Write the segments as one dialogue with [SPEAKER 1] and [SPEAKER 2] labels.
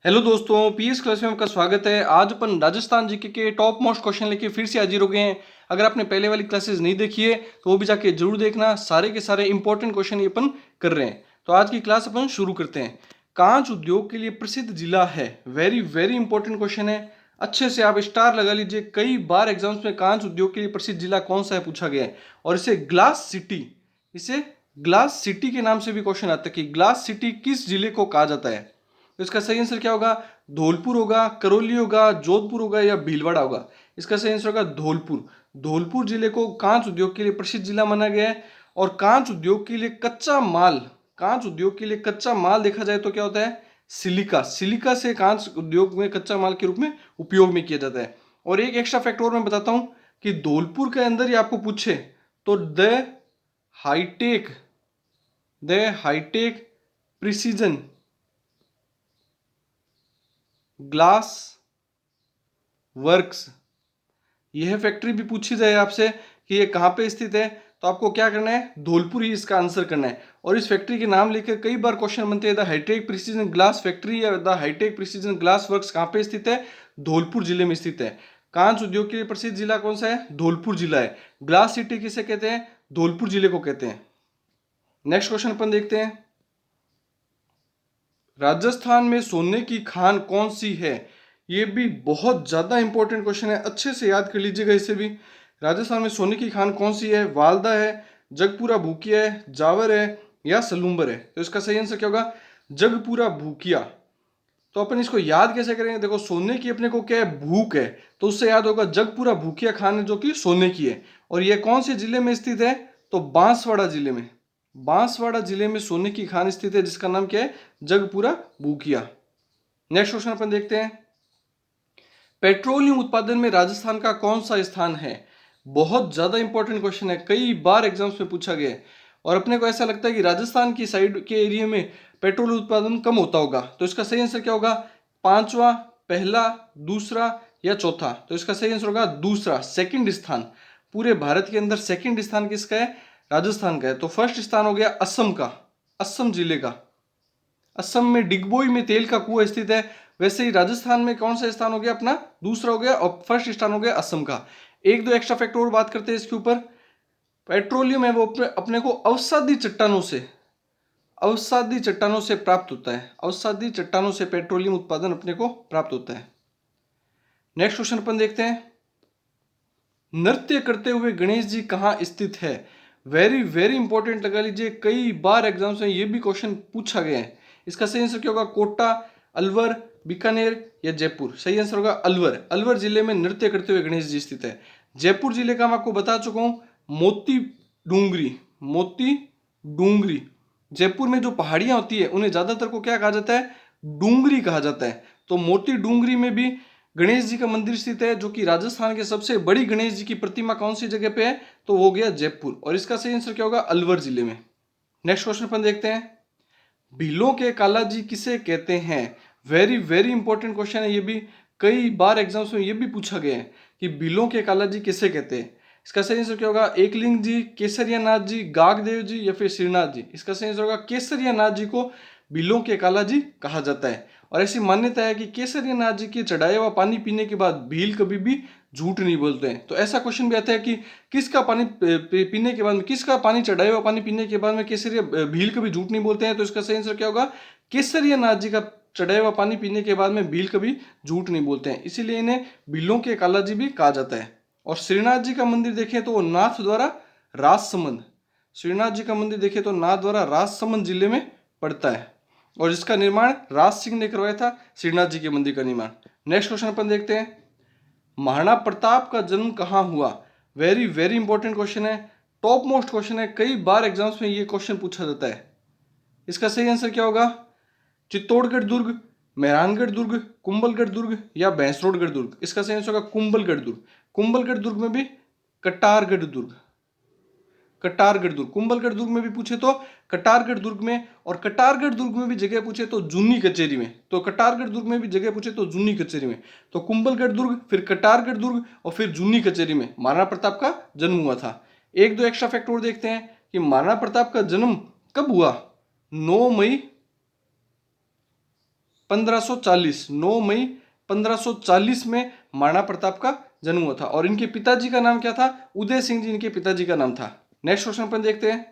[SPEAKER 1] Hello दोस्तों, PS class में आपका स्वागत है। आज अपन राजस्थान जीके के टॉप मोस्ट क्वेश्चन लेके फिर से हाजिर हो गए हैं। अगर आपने पहले वाली क्लासेस नहीं देखी है तो वो भी जाके जरूर देखना। सारे के सारे इंपॉर्टेंट क्वेश्चन ये अपन कर रहे हैं। तो आज की क्लास अपन शुरू करते हैं। कांच उद्योग के लिए प्रसिद्ध जिला है। वेरी वेरी इंपॉर्टेंट क्वेश्चन है। अच्छे से आप स्टार लगा लीजिए। कई बार एग्जाम्स में कांच उद्योग के लिए प्रसिद्ध जिला कौन सा है पूछा गया है। और इसे ग्लास सिटी के नाम से भी क्वेश्चन आता है कि ग्लास सिटी किस जिले को कहा जाता है। तो इसका सही आंसर क्या होगा? धौलपुर होगा, करौली होगा, जोधपुर होगा या भीलवाड़ा होगा। इसका सही आंसर होगा धौलपुर। धौलपुर जिले को कांच उद्योग के लिए प्रसिद्ध जिला माना गया है। और कांच उद्योग के लिए कच्चा माल देखा जाए तो क्या होता है? सिलिका। सिलिका से कांच उद्योग में कच्चा माल के रूप में उपयोग में किया जाता है। और एक एक्स्ट्रा फैक्ट और मैं बताता हूं कि धौलपुर के अंदर ही आपको पूछे तो hi tech the hi tech precision glass works, यह फैक्ट्री भी पूछी जाए आपसे कि ये कहाँ पे स्थित है तो आपको क्या करना है? धौलपुर ही इसका आंसर करना है। और इस फैक्ट्री के नाम लेकर कई बार क्वेश्चन बनते हैं। The hi tech precision glass factory या the hi tech precision glass works कहाँ पे स्थित है? धौलपुर जिले में स्थित है। कांच उद्योग के लिए प्रसिद्ध जिला कौन सा है? धौलपुर जिला है। ग्लास सिटी किसे कहते हैं? धौलपुर जिले को कहते हैं। नेक्स्ट क्वेश्चन अपन देखते हैं। राजस्थान में सोने की खान कौन सी है? ये भी बहुत ज्यादा इंपॉर्टेंट क्वेश्चन है। अच्छे से याद कर लीजिएगा इसे भी। राजस्थान में सोने की खान कौन सी है? वालदा है, जगपुरा भूकिया है, जावर है या सलूम्बर है। तो इसका सही आंसर क्या होगा? जगपुरा भूकिया। तो अपन इसको याद कैसे करेंगे? देखो, सोने की अपने को क्या है? भूख है। तो उससे याद होगा जगपुरा भूकिया खान है जो कि सोने की है। और ये कौन से जिले में स्थित है? तो बांसवाड़ा जिले में। बांसवाड़ा जिले में सोने की खान स्थित है जिसका नाम क्या है? जगपुरा भूकिया। नेक्स्ट क्वेश्चन अपन देखते हैं। पेट्रोलियम उत्पादन में राजस्थान का कौन सा स्थान है? बहुत ज्यादा इंपॉर्टेंट क्वेश्चन है। कई बार एग्जाम्स में पूछा गया है। और अपने को ऐसा लगता है कि राजस्थान की साइड के एरिया में पेट्रोल उत्पादन कम होता होगा। तो इसका सही आंसर क्या होगा? पांचवा, पहला, दूसरा या चौथा। तो इसका सही आंसर होगा दूसरा, सेकंड स्थान। पूरे भारत के अंदर सेकंड स्थान किसका है? राजस्थान का है। तो फर्स्ट स्थान हो गया असम का, असम जिले का। असम में डिगबोई में तेल का कुआं स्थित है। वैसे ही राजस्थान में कौन सा स्थान हो गया अपना? दूसरा हो गया। और फर्स्ट स्थान हो गया असम का। एक दो एक्स्ट्रा फैक्ट और बात करते हैं इसके ऊपर। पेट्रोलियम है वो अपने को अवसादी चट्टानों से प्राप्त होता है। अवसादी चट्टानों से पेट्रोलियम उत्पादन अपने को प्राप्त होता है। नेक्स्ट क्वेश्चन अपन देखते हैं। नृत्य करते हुए गणेश जी कहाँ स्थित है? वेरी वेरी इंपॉर्टेंट लगा लीजिए। कई बार एग्जाम्स में ये भी क्वेश्चन पूछा गया है। इसका सही आंसर क्या होगा? कोटा, अलवर, बीकानेर या जयपुर। सही आंसर होगा अलवर। अलवर जिले में नृत्य करते हुए गणेश जी स्थित है। जयपुर जिले का मैं आपको बता चुका हूं, मोती डूंगरी। मोती डूंगरी। जयपुर में जो पहाड़ियां होती है उन्हें ज्यादातर को क्या कहा जाता है? डूंगरी कहा जाता है। तो मोती डूंगरी में भी गणेश जी का मंदिर स्थित है, जो कि राजस्थान के सबसे बड़ी गणेश जी की प्रतिमा कौन सी जगह पे है? तो वो गया जयपुर। और इसका सही आंसर क्या होगा? अलवर जिले में। नेक्स्ट क्वेश्चन अपन देखते हैं। भीलों के कालाजी किसे कहते हैं? वेरी वेरी इंपॉर्टेंट क्वेश्चन है ये भी। कई बार एग्जाम्स में ये भी पूछा गया है कि भीलों के कालाजी किसे कहते हैं। इसका सही आंसर क्या होगा? एकलिंग जी, केसरिया नाथ जी, गागदेव जी या फिर श्रीनाथ जी। इसका सही आंसर होगा केसरिया नाथ जी को भीलों के कालाजी कहा जाता है। और ऐसी मान्यता है कि केसरिया नाथ जी के चढ़ाया हुआ पानी पीने के बाद भील कभी भी झूठ नहीं बोलते हैं। तो ऐसा क्वेश्चन भी आता है कि किसका पानी पीने के बाद में, किसका पानी चढ़ाया हुआ पानी पीने के बाद में केसरिया भील कभी झूठ नहीं बोलते हैं। तो इसका सही आंसर क्या होगा? केसरिया नाथ जी का चढ़ाया हुआ पानी पीने के बाद में भील कभी झूठ नहीं बोलते हैं, इसीलिए इन्हें भीलों के कालाजी भी कहा जाता है। और श्रीनाथ जी का मंदिर देखें तो वो नाथ द्वारा राजसमंद, श्रीनाथ जी का मंदिर देखें तो नाथ द्वारा राजसमंद जिले में पड़ता है। और जिसका निर्माण राज सिंह ने करवाया था, श्रीनाथ जी के मंदिर का निर्माण। नेक्स्ट क्वेश्चन अपन देखते हैं। महाराणा प्रताप का जन्म कहाँ हुआ? वेरी वेरी इंपॉर्टेंट क्वेश्चन है। टॉप मोस्ट क्वेश्चन है। कई बार एग्जाम्स में ये क्वेश्चन पूछा जाता है। इसका सही आंसर क्या होगा? चित्तौड़गढ़ दुर्ग, मेहरानगढ़ दुर्ग, कुंभलगढ़ दुर्ग या भैंसरोडगढ़ दुर्ग। इसका सही आंसर होगा कुंभलगढ़ दुर्ग। कुंभलगढ़ दुर्ग में भी कटारगढ़ दुर्ग, कटारगढ़ दुर्ग। कुंभलगढ़ दुर्ग में भी पूछे तो कटारगढ़ दुर्ग में, और कटारगढ़ दुर्ग में भी जगह पूछे तो जूनी कचेरी में। तो कटारगढ़ दुर्ग में भी जगह पूछे तो जूनी कचेरी में। तो कुंभलगढ़ दुर्ग, फिर कटारगढ़ दुर्ग और फिर जूनी कचेरी में महाराणा प्रताप का जन्म हुआ था। एक दो एक्स्ट्रा फैक्ट और देखते हैं कि महाराणा प्रताप का जन्म कब हुआ। 9 मई 1540, 9 मई 1540 में महाराणा प्रताप का जन्म हुआ था। और इनके पिताजी का नाम क्या था? उदय सिंह जी इनके पिताजी का नाम था। नेक्स्ट क्वेश्चन अपन देखते हैं,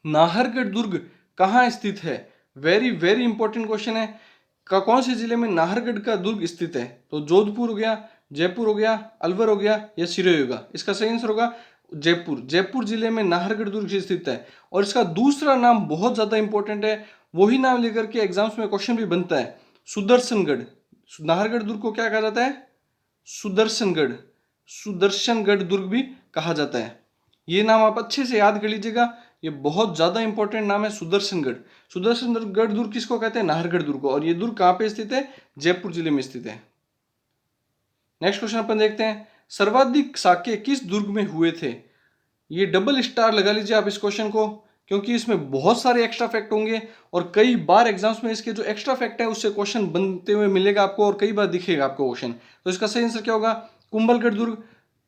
[SPEAKER 1] नाहरगढ़ दुर्ग कहाँ स्थित है? वेरी वेरी इंपॉर्टेंट क्वेश्चन है। कौन से जिले में नाहरगढ़ का दुर्ग स्थित है? तो जोधपुर हो गया, जयपुर हो गया, अलवर हो गया या सिरोही होगा? इसका सही आंसर होगा जयपुर। जयपुर जिले में नाहरगढ़ दुर्ग स्थित है। और इसका दूसरा नाम बहुत ज्यादा इंपॉर्टेंट है, वही नाम लेकर के एग्जाम्स में क्वेश्चन भी बनता है, सुदर्शनगढ़। नाहरगढ़ दुर्ग को क्या कहा जाता है? सुदर्शनगढ़। सुदर्शनगढ़ दुर्ग भी कहा जाता है। ये नाम आप अच्छे से याद कर लीजिएगा, ये बहुत ज्यादा इंपॉर्टेंट नाम है, सुदर्शनगढ़। सुदर्शनगढ़ दुर्ग किसको कहते हैं? नाहरगढ़ दुर्ग को। और ये दुर्ग कहाँ पे स्थित है? जयपुर जिले में स्थित है। नेक्स्ट क्वेश्चन अपन देखते हैं, सर्वाधिक साके किस दुर्ग में हुए थे? ये डबल स्टार लगा लीजिए आप इस क्वेश्चन को, क्योंकि इसमें बहुत सारे एक्स्ट्रा फैक्ट होंगे और कई बार एग्जाम्स में इसके जो एक्स्ट्रा फैक्ट है उससे क्वेश्चन बनते हुए मिलेगा आपको और कई बार दिखेगा आपको क्वेश्चन। तो इसका सही आंसर क्या होगा? कुंभलगढ़ दुर्ग,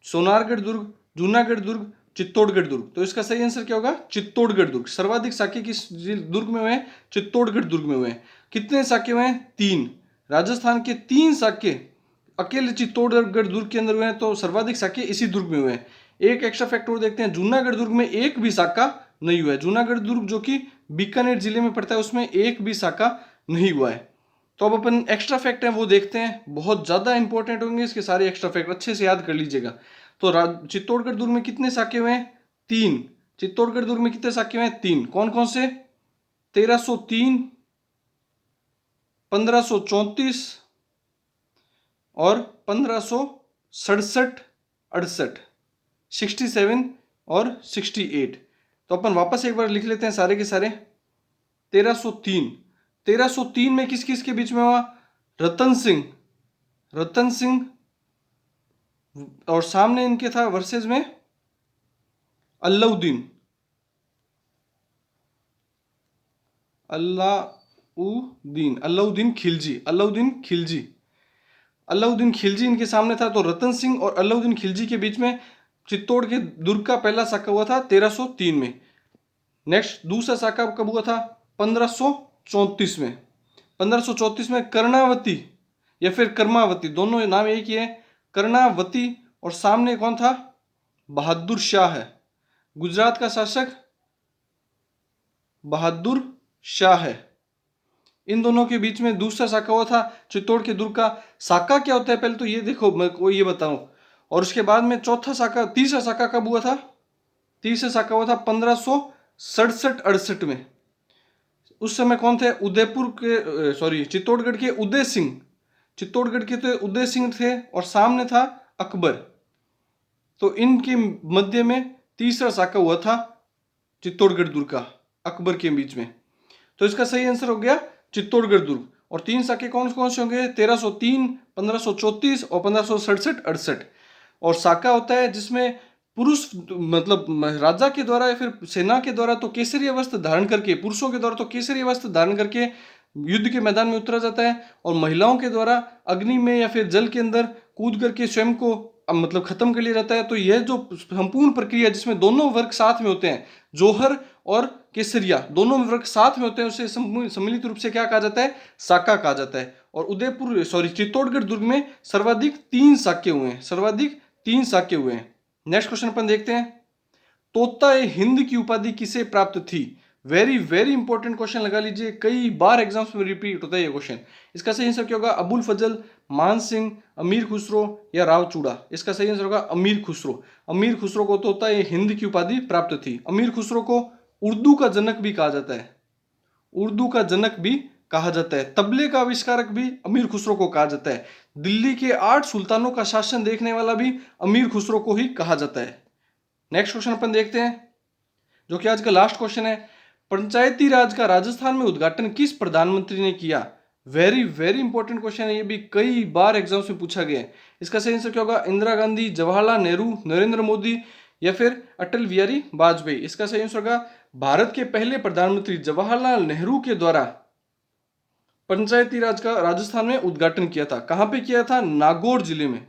[SPEAKER 1] सोनारगढ़ दुर्ग, जूनागढ़ दुर्ग, चित्तौड़गढ़ दुर्ग। तो इसका सही आंसर क्या होगा? चित्तौड़गढ़ दुर्ग। सर्वाधिक साके किस दुर्ग में हुए? चित्तौड़गढ़ दुर्ग में हुए। कितने साके हुए? 3। राजस्थान के 3 साके अकेले चित्तौड़गढ़ दुर्ग के अंदर हुए हैं, तो सर्वाधिक साके इसी दुर्ग में हुए हैं। एक एक्स्ट्रा फैक्ट और देखते हैं, जूनागढ़ दुर्ग में एक भी साका नहीं हुआ है। जूनागढ़ दुर्ग जो कि बीकानेर जिले में पड़ता है, उसमें एक भी साका नहीं हुआ है। तो अब अपन एक्स्ट्रा फैक्ट है वो देखते हैं, बहुत ज्यादा इंपॉर्टेंट होंगे इसके सारे एक्स्ट्रा फैक्ट, अच्छे से याद कर लीजिएगा। तो चित्तौड़गढ़ दुर्ग में कितने साके हुए हैं? 3। चित्तौड़गढ़ दुर्ग में कितने साके हुए हैं? 3। कौन कौन से? 1303, 1534 और 1567, 68, 67 और 68। तो अपन वापस एक बार लिख लेते हैं सारे के सारे। 1303, 1303 में किस किस के बीच में हुआ? रतन सिंह, रतन सिंह, और सामने इनके था वर्सेस में अल्लाउद्दीन, अल्लाउद्दीन, अल्लाउद्दीन खिलजी, अल्लाउद्दीन खिलजी, अल्लाउद्दीन खिलजी इनके सामने था। तो रतन सिंह और अल्लाउद्दीन खिलजी के बीच में चित्तौड़ के दुर्ग का पहला साका हुआ था 1303 में। नेक्स्ट दूसरा साका कब हुआ था? 1534 में। 1534 में कर्णावती या फिर कर्मावती, दोनों नाम एक ही है, कर्णावती। और सामने कौन था? बहादुर शाह है, गुजरात का शासक बहादुर शाह है। इन दोनों के बीच में दूसरा साका हुआ था चित्तौड़ के दुर्ग का। साका क्या होता है पहले तो ये देखो, मैं को ये बताऊं। और उसके बाद में चौथा साका, तीसरा साका कब हुआ था? तीसरा साका हुआ था 1567, 68 में। उस समय कौन थे? उदयपुर के चित्तौड़गढ़ के उदय सिंह, चित्तौड़गढ़ के तो उदय सिंह थे और सामने था अकबर। तो इनके मध्य में तीसरा साका हुआ था चित्तौड़गढ़ दुर्ग का, अकबर के बीच में। तो इसका सही आंसर हो गया चित्तौड़गढ़ दुर्ग। और 3 साके कौन कौन से होंगे? 1303, 1534 और 1567, 68। और साका होता है जिसमें पुरुष मतलब राजा के द्वारा या फिर सेना के द्वारा तो केसरी वस्त्र धारण करके, पुरुषों के द्वारा तो केसरी वस्त्र धारण करके युद्ध के मैदान में उतरा जाता है, और महिलाओं के द्वारा अग्नि में या फिर जल के अंदर कूद करके स्वयं को मतलब खत्म कर लिया जाता है। तो यह जो संपूर्ण प्रक्रिया जिसमें दोनों वर्ग साथ में होते हैं, जोहर और केसरिया दोनों वर्ग साथ में होते हैं, उसे सम्मिलित रूप से क्या कहा जाता है? साका कहा जाता है। और चित्तौड़गढ़ दुर्ग में सर्वाधिक 3 साके हुए हैं, सर्वाधिक 3 साके हुए हैं। नेक्स्ट क्वेश्चन अपन देखते हैं, तोता ए हिंद की उपाधि किसे प्राप्त थी? वेरी वेरी इंपॉर्टेंट क्वेश्चन लगा लीजिए, कई बार एग्जाम्स में रिपीट होता है ये क्वेश्चन। इसका सही आंसर क्या होगा? अबुल फजल, मान सिंह, अमीर खुसरो या राव चूड़ा? इसका सही आंसर होगा अमीर खुसरो। अमीर खुसरो को तोता ए हिंद की उपाधि प्राप्त थी। अमीर खुसरो को उर्दू का जनक भी कहा जाता है, उर्दू का जनक भी कहा जाता है। तबले का आविष्कारक भी अमीर खुसरो को कहा जाता है। दिल्ली के 8 सुल्तानों का शासन देखने वाला भी अमीर खुसरो को ही कहा जाता है। नेक्स्ट क्वेश्चन अपन देखते हैं, जो कि आज का लास्ट क्वेश्चन है, पंचायती राज का राजस्थान में उद्घाटन किस प्रधानमंत्री ने किया? वेरी वेरी इंपॉर्टेंट क्वेश्चन है, ये भी कई बार एग्जाम्स में पूछा गया है। इसका सही आंसर क्या होगा? इंदिरा गांधी, जवाहरलाल नेहरू, नरेंद्र मोदी या फिर अटल बिहारी वाजपेयी? इसका सही आंसर होगा भारत के पहले प्रधानमंत्री जवाहरलाल नेहरू के द्वारा पंचायती राज का राजस्थान में उद्घाटन किया था। कहां पे किया था? नागौर जिले में,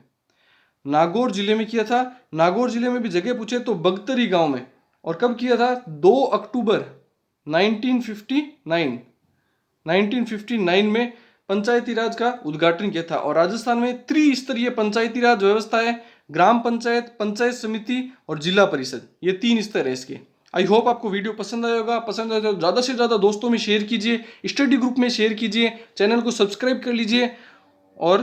[SPEAKER 1] नागौर जिले में किया था। नागौर जिले में भी जगह पूछे तो बगतरी गांव में। और कब किया था? 2 अक्टूबर 1959 1959 में पंचायती राज का उद्घाटन किया था। और राजस्थान में त्रिस्तरीय पंचायती राज व्यवस्था है, ग्राम पंचायत, पंचायत समिति और जिला परिषद, ये 3 स्तर है इसके। आई होप आपको वीडियो पसंद आया होगा। पसंद आया तो ज़्यादा से ज़्यादा दोस्तों में शेयर कीजिए, स्टडी ग्रुप में शेयर कीजिए, चैनल को सब्सक्राइब कर लीजिए। और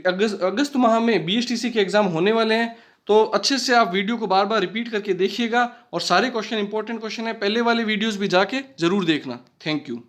[SPEAKER 1] अगस्त माह में बीएसटीसी के एग्जाम होने वाले हैं, तो अच्छे से आप वीडियो को बार बार रिपीट करके देखिएगा। और सारे क्वेश्चन इंपॉर्टेंट क्वेश्चन है, पहले वाले वीडियोस भी जाके जरूर देखना। Thank you.